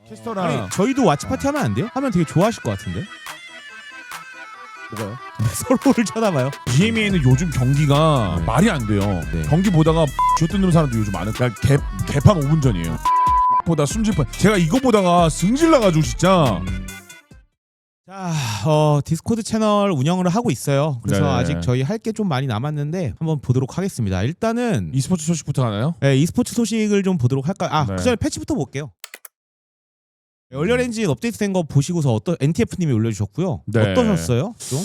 캐스터랑 아니 저희도 왓츠파티 하면 안 돼요? 하면 되게 좋아하실 것 같은데. 뭐가요? 서로를 쳐다봐요. EMEA는 요즘 경기가 네. 말이 안 돼요. 네. 경기 보다가 쥐어뜯는 사람도 요즘 많은. 그러니까 개판 5분 전이에요. 보다 숨질판. 제가 이거 보다가 승질 나가지고 진짜. 자, 디스코드 채널 운영을 하고 있어요. 그래서 네네. 아직 저희 할 게 좀 많이 남았는데 한번 보도록 하겠습니다. 일단은 e스포츠 소식부터 가나요? e스포츠 소식을 좀 보도록 할까요? 네. 그 전에 패치부터 볼게요. 얼리얼 엔진 업데이트된 거 보시고서 어떤 NTF님이 올려주셨고요. 네. 어떠셨어요? 좀?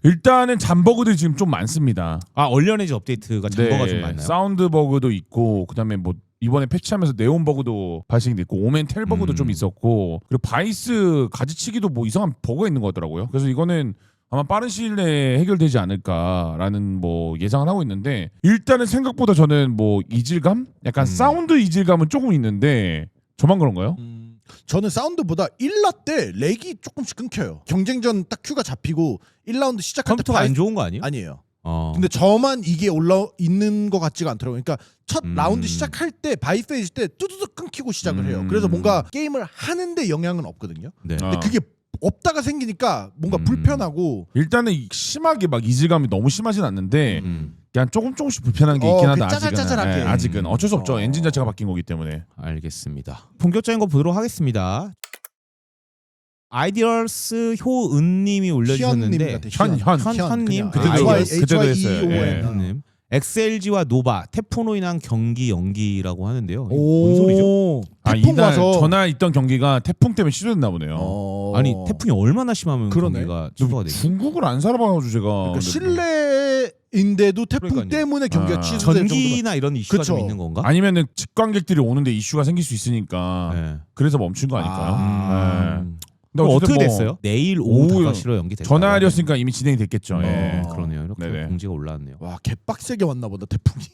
일단은 잠버그들이 지금 좀 많습니다. 얼리얼 엔진 업데이트가 잠버가 좀 많나요? 사운드 버그도 있고 그다음에 뭐 이번에 패치하면서 네온 버그도 발생됐고 오멘 텔 버그도 좀 있었고 그리고 바이스 가지치기도 뭐 이상한 버그가 있는 것 같더라고요. 그래서 이거는 아마 빠른 시일 내에 해결되지 않을까라는 뭐 예상을 하고 있는데 일단은 생각보다 저는 뭐 이질감? 약간 사운드 이질감은 조금 있는데 저만 그런가요? 저는 사운드보다 1라 때 렉이 조금씩 끊겨요. 경쟁전 딱 큐가 잡히고 1라운드 시작할 때 컴퓨터가 안 좋은 거 아니에요? 아니에요. 근데 근데 저만 이게 올라 있는 것 같지가 않더라고요. 그러니까 첫 라운드 시작할 때 바이 페이지 때 뚜두둑 끊기고 시작을 해요. 그래서 뭔가 게임을 하는데 영향은 없거든요. 네. 근데 그게 없다가 생기니까 뭔가 불편하고 일단은 심하게 막 이질감이 너무 심하진 않는데 그냥 조금씩 불편한 게 있긴 하다. 짜잘짜잘하게. 아직은. 아직은 어쩔 수 없죠. 엔진 자체가 바뀐 거기 때문에. 알겠습니다. 본격적인 거 보도록 하겠습니다. 아이디얼스 효은님이 올려주셨는데 현님 그때도 했어요. 예. 현님 XLG와 노바 태풍으로 인한 경기 연기라고 하는데요. 이게 뭔 소리죠? 태풍 와서 전날 있던 경기가 태풍 때문에 취소됐나 보네요. 아니 태풍이 얼마나 심하면 그러네. 경기가 취소가 되죠? 중국을 안 살아봐가지고 제가. 그러니까 실내인데도 태풍 그러니까요. 때문에 경기가 취소될 정도로 전기나 이런 이슈가 그쵸. 좀 있는 건가? 아니면은 직관객들이 오는데 이슈가 생길 수 있으니까 네. 그래서 멈춘 거 아닐까요? 네. 근데 그럼 어쨌든 어떻게 뭐 됐어요? 내일 오후 5시로 연기됐다. 전날이었으니까 이미 진행이 됐겠죠. 예. 그러네요. 이렇게 네네. 공지가 올라왔네요. 와 개빡세게 왔나 보다 태풍이.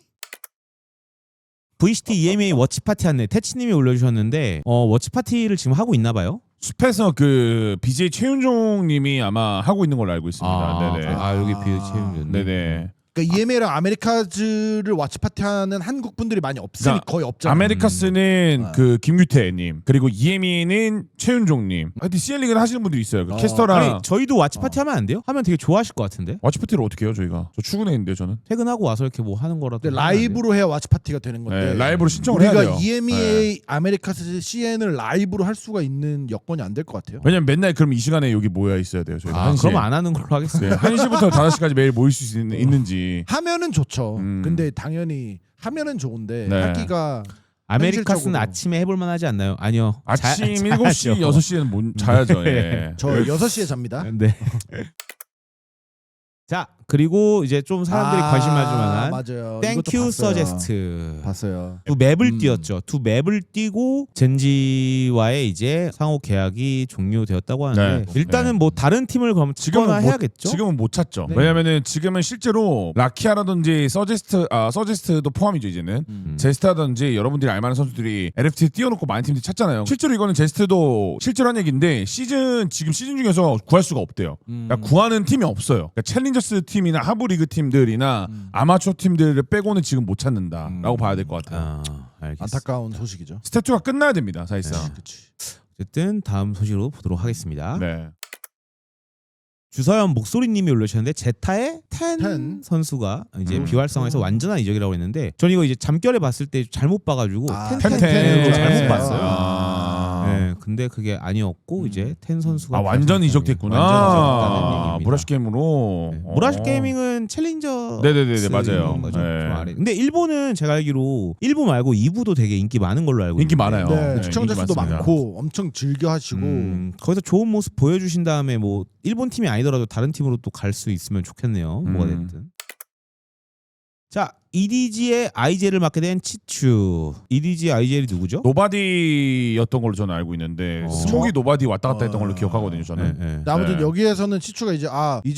VCT EMA 워치파티 안내 태치님이 올려주셨는데 워치파티를 지금 하고 있나 봐요? 숲에서 그 BJ 최윤종님이 아마 하고 있는 걸로 알고 있습니다. 네네. 여기 비체님. 네네. 그러니까 EMA랑 아메리카즈를 왓츠파티하는 한국 분들이 많이 없으니 그러니까 거의 없잖아요. 아메리카스는 그 김규태님 그리고 EME는 최윤종님. 하여튼 CL리그는 하시는 분들이 있어요. 그 캐스터랑 아니 저희도 왓츠파티 하면 안 돼요? 하면 되게 좋아하실 것 같은데. 와치파티를 어떻게 해요 저희가? 저 출근해 있는데 저는. 퇴근하고 와서 이렇게 뭐 하는 거라도. 근데 라이브로 해야 왓츠파티가 되는 건데 네, 라이브로 신청을 해야 돼요. 우리가 EMEA 아메리카스 CN을 라이브로 할 수가 있는 여건이 안 될 것 같아요. 왜냐면 맨날 그럼 이 시간에 여기 모여 있어야 돼요. 저희가 1시에. 그럼 안 하는 걸로 하겠습니다. 네, 1시부터 5시까지 매일 모일 수 있는지. 하면은 좋죠. 근데 당연히 하면은 좋은데 네. 하기가 아메리카스는 현실적으로. 아침에 해볼 만하지 않나요? 아니요. 아침 자야죠. 7시, 6시에는 자야죠. 예. 저 6시에 잡니다. 네. 자 그리고 이제 좀 사람들이 관심 가질 만한 맞아요. 땡큐 이것도 봤어요. 서제스트. 봤어요. 두 맵을 띄었죠. 두 맵을 띄고 젠지와의 이제 상호 계약이 종료되었다고 하는데 네. 일단은 뭐 다른 팀을 그럼 찍거나 해야겠죠. 지금은 못 찾죠. 네. 왜냐면은 지금은 실제로 라키아라든지 서제스트도 포함이죠 이제는. 제스트라든지 여러분들이 알만한 선수들이 LFT에 띄워놓고 많은 팀들이 찾잖아요. 실제로 이거는 제스트도 실제로 한 얘기인데 지금 시즌 중에서 구할 수가 없대요. 그러니까 구하는 팀이 없어요. 그러니까 챌린저스 팀이나 하브리그 팀들이나 아마추어 팀들을 빼고는 지금 못 찾는다라고 봐야 될 것 같아요. 알겠습니다. 안타까운 소식이죠. 스태투가 끝나야 됩니다 사실상. 어쨌든 다음 소식으로 보도록 하겠습니다. 네. 주서연 목소리님이 올려주셨는데 제타의 텐 선수가 이제 비활성화해서 완전한 이적이라고 했는데 전 이거 이제 잠결에 봤을 때 잘못 봐가지고 텐으로 잘못 봤어요. 네, 근데 그게 아니었고 이제 텐 선수가 완전 이적됐구나. 완전 이적됐다는 얘기입니다. 모라시 게임으로. 네. 모라시 게이밍은 챌린저. 네네네 맞아요. 거죠. 네. 좀 아래. 근데 일본은 제가 알기로 1부 말고 2부도 되게 인기 많은 걸로 알고 인기 있는데. 많아요. 네, 네, 시청자 인기 수도 많습니다. 많고 엄청 즐겨 하시고 거기서 좋은 모습 보여주신 다음에 뭐 일본 팀이 아니더라도 다른 팀으로 또 갈 수 있으면 좋겠네요. 뭐가 됐든. 자, EDG의 IGL을 맡게 된 치추. EDG IGL이 누구죠? 노바디였던 걸로 저는 알고 있는데 스모기 노바디 왔다 갔다 했던 걸로 기억하거든요 저는. 네. 아무튼 네. 여기에서는 치추가 이제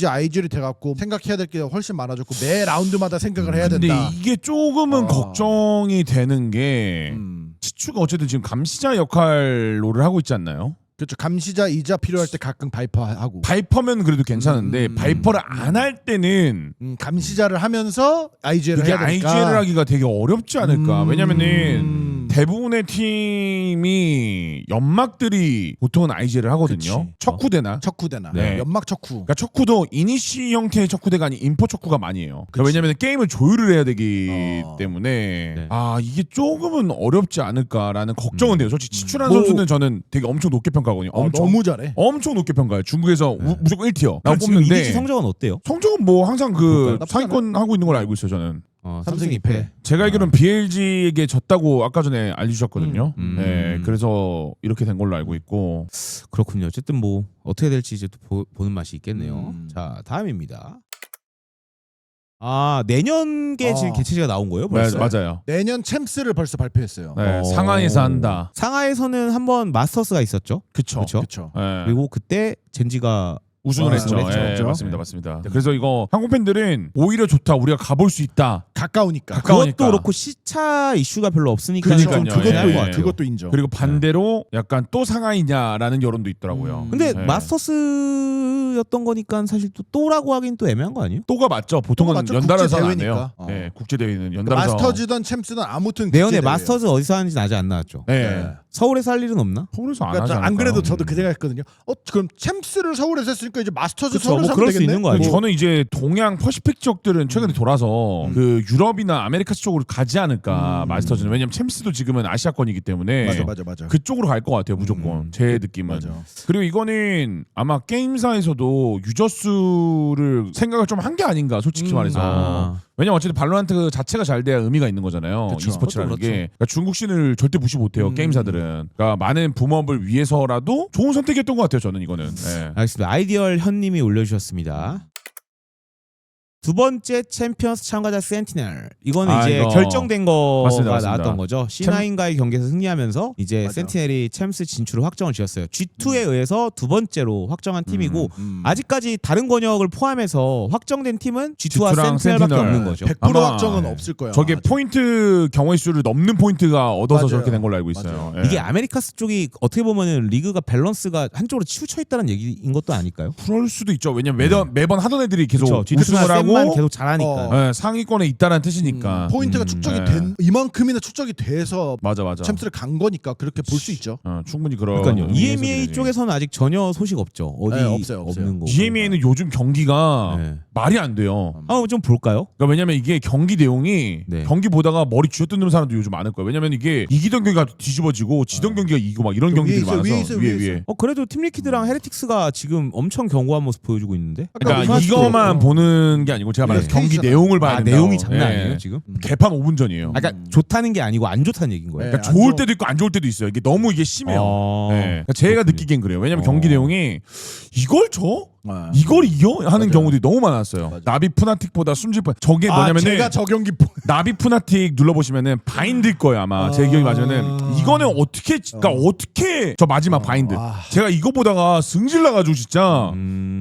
IGL이 돼갖고 생각해야 될 게 훨씬 많아졌고 매 라운드마다 생각을 해야 근데 된다. 이게 조금은 걱정이 되는 게 음. 치추가 어쨌든 지금 감시자 역할로를 하고 있지 않나요? 그렇죠. 감시자이자 필요할 때 가끔 바이퍼하고 바이퍼면 그래도 괜찮은데 바이퍼를 안 할 때는 감시자를 하면서 IGL을 이게 해야 되니까 IGL을 하기가 되게 어렵지 않을까. 왜냐면은 대부분의 팀이 연막들이 보통은 IGL을 하거든요. 그치. 척후대나. 척후대나 네. 연막 척후. 그러니까 척후도 이니시 형태의 척후대가 아닌 인포 척후가 많이 해요. 그러니까 왜냐면 게임을 조율을 해야 되기 때문에 네. 아 이게 조금은 어렵지 않을까라는 걱정은 돼요. 솔직히 치출한 뭐- 선수는 저는 되게 엄청 높게 평가하거든요. 너무 잘해. 엄청 높게 평가해요. 중국에서 무조건 1티어. 그럼 나 지금 뽑는데 이니시 성적은 어때요? 성적은 뭐 항상 그 나쁘지 상위권 하고 있는 걸 알고 있어요. 저는. 삼승 2패. 제가 알기로는 BLG에게 졌다고 아까 전에 알려주셨거든요. 네, 음. 그래서 이렇게 된 걸로 알고 있고. 그렇군요. 어쨌든 뭐 어떻게 될지 이제 또 보는 맛이 있겠네요. 음. 자 다음입니다. 아 내년계 지금 개최지가 나온 거예요? 네, 벌써? 맞아요. 내년 챔스를 벌써 발표했어요. 네, 상하이에서 한다. 상하이에서는 한번 마스터스가 있었죠. 그쵸. 그쵸? 그렇죠. 네. 그리고 그때 젠지가 우승을 했죠. 우승을 했죠. 예, 그렇죠. 맞습니다, 맞습니다. 그래서 이거 한국 팬들은 오히려 좋다. 우리가 가볼 수 있다. 가까우니까. 가까우니까. 그것도 그렇고 시차 이슈가 별로 없으니까 그러니까요. 좀 그것도 예. 좋은 것 같아요. 그것도 인정. 그리고 반대로 약간 또 상하이냐라는 여론도 있더라고요. 근데 네. 마스터스였던 거니까 사실 또라고 하긴 또 애매한 거 아니에요? 또가 맞죠. 보통은 또가 맞죠. 연달아서는 안 국제대회니까. 해요. 어. 네, 국제 대회는 그 연달아서. 마스터즈든 챔스든 아무튼 내년에 국제대회예요. 마스터즈 어디서 하는지는 아직 안 나왔죠. 네. 네. 서울에서 할 일은 없나? 서울에서 안 그러니까 하지 안 그래도 않을까요? 저도 그 생각했거든요. 그럼 챔스를 서울에서 했으니까 이제 마스터즈 그쵸, 서울에서 뭐 하면 그럴 수 되겠네? 있는 거 아니에요? 저는 이제 동양 퍼시픽 지역들은 최근에 돌아서 그 유럽이나 아메리카스 쪽으로 가지 않을까 마스터즈는. 왜냐면 챔스도 지금은 아시아권이기 때문에 맞아. 그쪽으로 갈 것 같아요 무조건. 제 느낌은. 맞아. 그리고 이거는 아마 게임사에서도 유저 수를 생각을 좀 한 게 아닌가 솔직히 말해서. 아. 왜냐면 어쨌든 발로란트 자체가 잘 돼야 의미가 있는 거잖아요. 그쵸. e스포츠라는 그것도 게. 그러니까 중국 씬을 절대 무시 못해요 게임사들은. 그러니까 많은 붐업을 위해서라도 좋은 선택이었던 것 같아요 저는 이거는. 네. 알겠습니다. 아이디얼 현님이 올려주셨습니다. 두 번째 챔피언스 참가자 센티넬. 이거는 아, 이제 이거. 결정된 거가 맞습니다, 맞습니다. 나왔던 거죠. C9과의 경기에서 승리하면서 이제 맞아. 센티넬이 챔스 진출을 확정을 지었어요. G2에 의해서 두 번째로 확정한 팀이고 아직까지 다른 권역을 포함해서 확정된 팀은 G2와 G2랑 센티넬밖에 센티넬. 없는 거죠. 100% 아마 확정은 없을 거예요. 저게 아마. 포인트 경우의 수를 넘는 포인트가 얻어서 맞아요. 저렇게 된 걸로 알고 있어요. 맞아요. 예. 이게 아메리카스 쪽이 어떻게 보면은 리그가 밸런스가 한쪽으로 치우쳐 있다는 얘기인 것도 아닐까요? 그럴 수도 있죠. 왜냐면 매번 하던 애들이 계속 그렇죠. 우승을 만 하고 계속 잘하니까. 예, 상위권에 있다는 뜻이니까. 포인트가 축적이 네. 된 이만큼이나 축적이 돼서 맞아. 챔스를 간 거니까 그렇게 볼 수 있죠. 충분히 그런. 그러니까요. 의미에서 EMEA 그래야지. 쪽에서는 아직 전혀 소식 없죠. 어디 네, 없어요. 없는 거. EMEA는 요즘 경기가 네. 말이 안 돼요. 한번 좀 볼까요? 그러니까 왜냐면 이게 경기 내용이 네. 경기 보다가 머리 쥐어뜯는 사람도 요즘 많을 거예요. 왜냐면 이게 이기던 경기가 뒤집어지고 지던 경기가 이기고 막 이런 저 경기들이 위에 있어요, 많아서 위에 있어요. 그래도 팀리키드랑 헤레틱스가 지금 엄청 견고한 모습 보여주고 있는데. 그러니까 우승할 수도 이거만 있고. 보는 게 아니고 제가 말해서 네. 경기 페이스가- 내용을 봐야 아, 된다. 내용이 장난 아니에요 지금. 개판 5분 전이에요. 아, 그러니까 좋다는 게 아니고 안 좋다는 얘기인 거예요. 네. 그러니까 안 좋을 좋- 때도 있고 안 좋을 때도 있어요. 이게 너무 이게 심해요. 아, 네. 그러니까 제가 그렇군요. 느끼기엔 그래요. 왜냐면 경기 내용이 이걸 줘? 아. 이걸 이겨? 하는 맞아요. 경우들이 너무 많았어요. 맞아요. 나비 푸나틱보다 숨질 뻔. 저게 뭐냐면은 제가 저 경기 나비 푸나틱 눌러보시면은 바인드일 거예요 아마. 제 기억이 맞으면은 이거는 어떻게 그러니까 어떻게 저 마지막 바인드. 제가 이거 보다가 승질 나가지고 진짜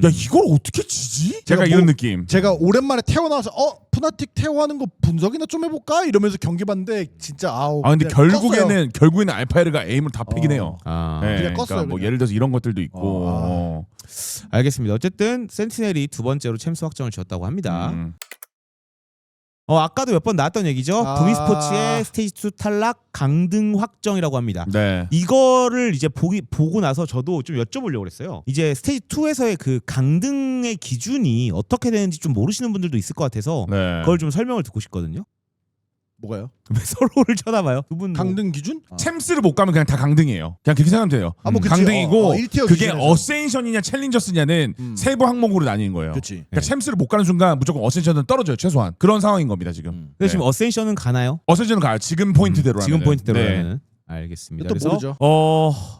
야 이걸 어떻게 지지? 제가 제가 이런 뭐- 느낌. 제가 오랜만에 태어나서 푸나틱 태워하는 거 분석이나 좀 해볼까 이러면서 경기 봤는데 진짜 아우. 아 근데 그냥 결국에는 알파에르가 에임을 다 패긴 해요. 아, 네, 그냥 그러니까 껐어요, 뭐 그냥. 예를 들어서 이런 것들도 있고. 알겠습니다. 어쨌든 센티넬이 두 번째로 챔스 확정을 지었다고 합니다. 음. 아까도 몇 번 나왔던 얘기죠. 아. 북미스포츠의 스테이지 2 탈락 강등 확정이라고 합니다. 네. 이거를 이제 보고 나서 저도 좀 여쭤보려고 그랬어요. 이제 스테이지 2에서의 그 강등의 기준이 어떻게 되는지 좀 모르시는 분들도 있을 것 같아서 네. 그걸 좀 설명을 듣고 싶거든요. 뭐가요? 왜 서로를 쳐다봐요? 두 분 강등 기준? 챔스를 못 가면 그냥 다 강등이에요. 그냥 그렇게 생각하면 돼요. 아, 뭐 그치. 강등이고 1티어 그게 기준에서. 어센션이냐 챌린저스냐는 세부 항목으로 나뉘는 거예요. 그치. 그러니까 챔스를 못 가는 순간 무조건 어센션은 떨어져요 최소한. 그런 상황인 겁니다 지금. 근데 지금 어센션은 가나요? 어센션은 가요. 지금 포인트대로 지금 하면은. 포인트대로는. 네. 알겠습니다. 또 그래서 모르죠.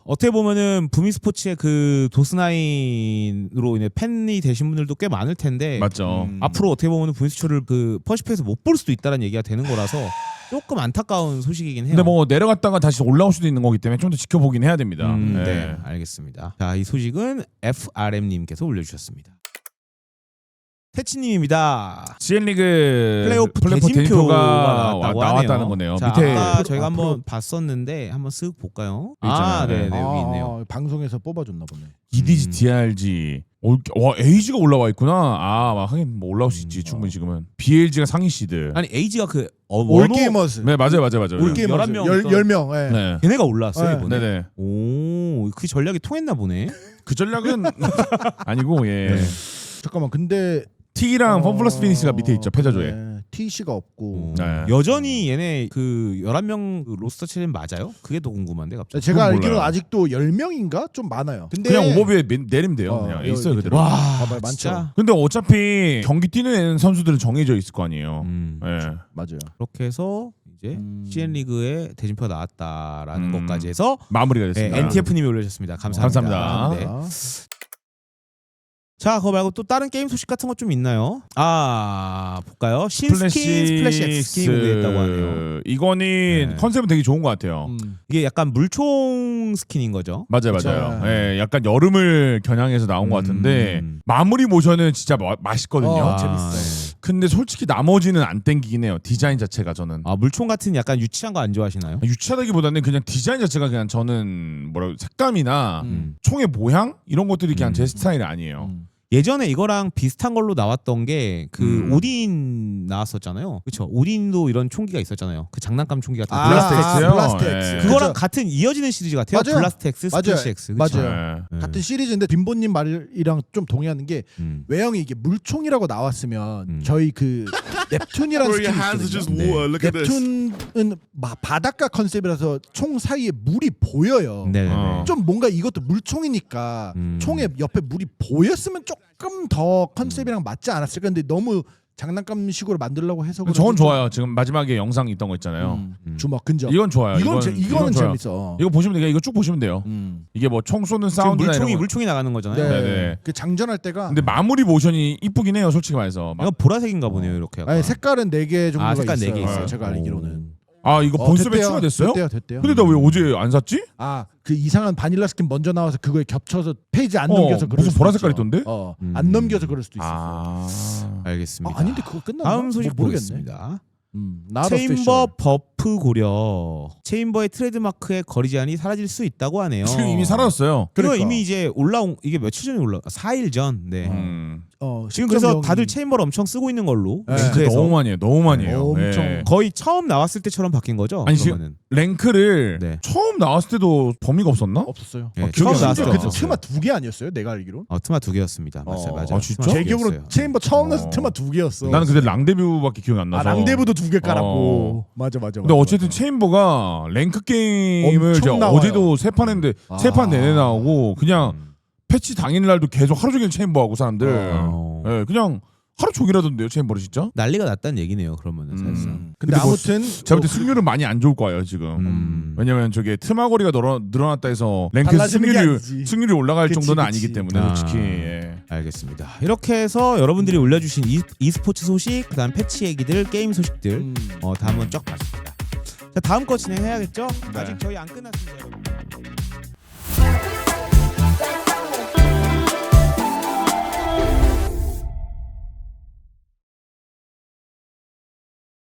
어떻게 보면은 북미스포츠의 그 도스나인으로 인해 팬이 되신 분들도 꽤 많을 텐데 맞죠. 앞으로 어떻게 보면 북미스포츠를 그 퍼시픽에서 못 볼 수도 있다는 얘기가 되는 거라서 조금 안타까운 소식이긴 해요. 근데 뭐 내려갔다가 다시 올라올 수도 있는 거기 때문에 좀 더 지켜보긴 해야 됩니다. 네, 알겠습니다. 자, 이 소식은 FRM님께서 올려주셨습니다. 태치님입니다. CN리그 플레이오프 대진표가 대진표가 나왔다고 나왔다는 하네요. 거네요. 자, 밑에 아까 저희가 한번 봤었는데 한번 쓱 볼까요? 있잖아요. 네네 네. 여기 있네요. 방송에서 뽑아줬나 보네. EDG, DRG. 와 AG가 올라와 있구나. 아 하긴 뭐 올라올 수 있지 충분히 지금은. BLG가 상위 시드. 아니 AG가 그 올게이머스. 네 맞아요. 올게이머스. 11명 10명. 예. 네. 걔네가 올라왔어요 네. 이번에. 네네. 오, 그 전략이 통했나 보네. 그 전략은 아니고 예. 네. 잠깐만. 근데 T랑 펀플러스 피니스가 밑에 있죠 패자조에. 네. TC가 없고. 네. 여전히 얘네 그 11명 그 로스터 체인 맞아요? 그게 더 궁금한데 갑자기. 제가 그건 알기로는 몰라요. 아직도 10명인가 좀 많아요. 근데 그냥 오버뷰에 내리면 돼요. 어, 그냥 여기 있어요 밑에. 그대로. 와, 봐봐요, 많죠. 진짜. 근데 어차피 경기 뛰는 선수들은 정해져 있을 거 아니에요. 예. 맞아요. 그렇게 해서 이제 CN 리그에 대진표가 나왔다라는 음. 것까지 해서 마무리가 네, 됐습니다. NTF님이 올려주셨습니다. 감사합니다. 감사합니다. 네. 자, 그거 말고 또 다른 게임 소식 같은 것 좀 있나요? 볼까요? 신스킨 스플래시 X 스킨이 공개했다고 하네요. 이거는 네. 컨셉은 되게 좋은 것 같아요. 이게 약간 물총 스킨인 거죠? 맞아요. 그쵸. 예, 약간 여름을 겨냥해서 나온 것 같은데 마무리 모션은 진짜 맛있거든요. 재밌어요. 근데 솔직히 나머지는 안 땡기긴 해요. 디자인 자체가 저는. 물총 같은 약간 유치한 거 안 좋아하시나요? 유치하다기보다는 그냥 디자인 자체가 그냥 저는 뭐라 색감이나 음. 총의 모양 이런 것들이 그냥 제 스타일이 아니에요. 예전에 이거랑 비슷한 걸로 나왔던 게 그 음. 오딘 나왔었잖아요. 그렇죠. 오딘도 이런 총기가 있었잖아요. 그 장난감 총기 같은 블라스트 X요? 블라스트 예. X. 그거랑 그죠? 같은 이어지는 시리즈 같아요. 맞아요. 블라스트 X, 스플래시 X. 그쵸? 맞아요. 예. 같은 시리즈인데 빈보님 말이랑 좀 동의하는 게 음. 외형이 이게 물총이라고 나왔으면 저희 그 넵튠이라는 Throw your 스킨이 hands are just 있거든요. water. Look at this. 넵튠은 바닷가 컨셉이라서 총 사이에 물이 보여요. 네네네. 어. 좀 뭔가 이것도 물총이니까 총에 옆에 물이 보였으면 조금 더 컨셉이랑 맞지 않았을까. 근데 너무 장난감식으로 만들려고 해서 저건 그런지 좋아요. 지금 마지막에 영상 있던 거 있잖아요. 주먹 근접. 이건 좋아요. 이거는 이건 좋아요. 재밌어. 이거 보시면 돼요. 이거 쭉 보시면 돼요. 이게 뭐 총 쏘는 지금 사운드나 이런 거. 물총이 나가는 거잖아요. 네. 네네. 그 장전할 때가 근데 마무리 모션이 이쁘긴 해요. 솔직히 말해서. 막, 이건 보라색인가 보네요. 이렇게. 약간. 아니 색깔은 4개 정도가 색깔 있어요. 4개 있어요. 제가 알기로는. 아 이거 본섭에 됐대요. 추가됐어요? 됐대요. 근데 나 왜 어제 안 샀지? 그 이상한 바닐라 스킨 먼저 나와서 그거에 겹쳐서 페이지 안 넘겨서 그럴 무슨 수도 보라 있죠. 색깔 있던데? 안 넘겨서 그럴 수도 있어. 알겠습니다. 아닌데 그거 끝났나? 다음 소식 뭐 보겠습니다. Not 체인버 official. 버프 고려. 체인버의 트레이드마크의 거리 제한이 사라질 수 있다고 하네요. 지금 이미 사라졌어요. 이거 그러니까. 이미 이제 올라온 이게 며칠 전에 4일 전. 네. 지금 그래서 다들 체인버를 엄청 쓰고 있는 걸로. 네. 진짜 랭크에서. 너무 많이 해요. 너무 많이 해요. 엄청. 예. 거의 처음 나왔을 때처럼 바뀐 거죠? 아니, 지금 그러면은. 랭크를 네. 처음 나왔을 때도 범위가 없었나? 없었어요. 네, 기억이 처음 안 나왔을 나죠. 때 그때 없었어요. 트마 2개 아니었어요? 내가 알기로. 트마 2개였습니다. 맞아요. 맞아요. 아, 진짜? 트마 제 2개였어요. 기억으로 체인버 처음 나서 트마 2개였어. 나는 그때 랑데뷰밖에 기억이 안 나서. 랑데브도 2개 깔았고. 맞아. 근데 어쨌든 체인버가 랭크 게임을 엄청 제가 나와요. 어제도 세 판 했는데 세 판 내내 나오고 그냥 음. 패치 당일날도 계속 하루 종일 체인버 하고 사람들. 어. 그냥 하루 종일 하던데요 체인버를 진짜. 난리가 났다는 얘기네요. 그러면은 사실상. 근데 뭐 아무튼 제가 볼 때 승률은 많이 안 좋을 거예요 지금. 왜냐면 저게 트마거리가 늘어났다 해서 랭크 달라지는 게 아니지. 승률이 올라갈 그치, 정도는 그치. 아니기 때문에 아. 솔직히. 예. 알겠습니다. 이렇게 해서 여러분들이 올려주신 e스포츠 소식, 그다음 패치 얘기들, 게임 소식들 다 한번 쫙 봤습니다. 자, 다음 거 진행해야겠죠? 네. 아직 저희 안 끝났습니다, 여러분.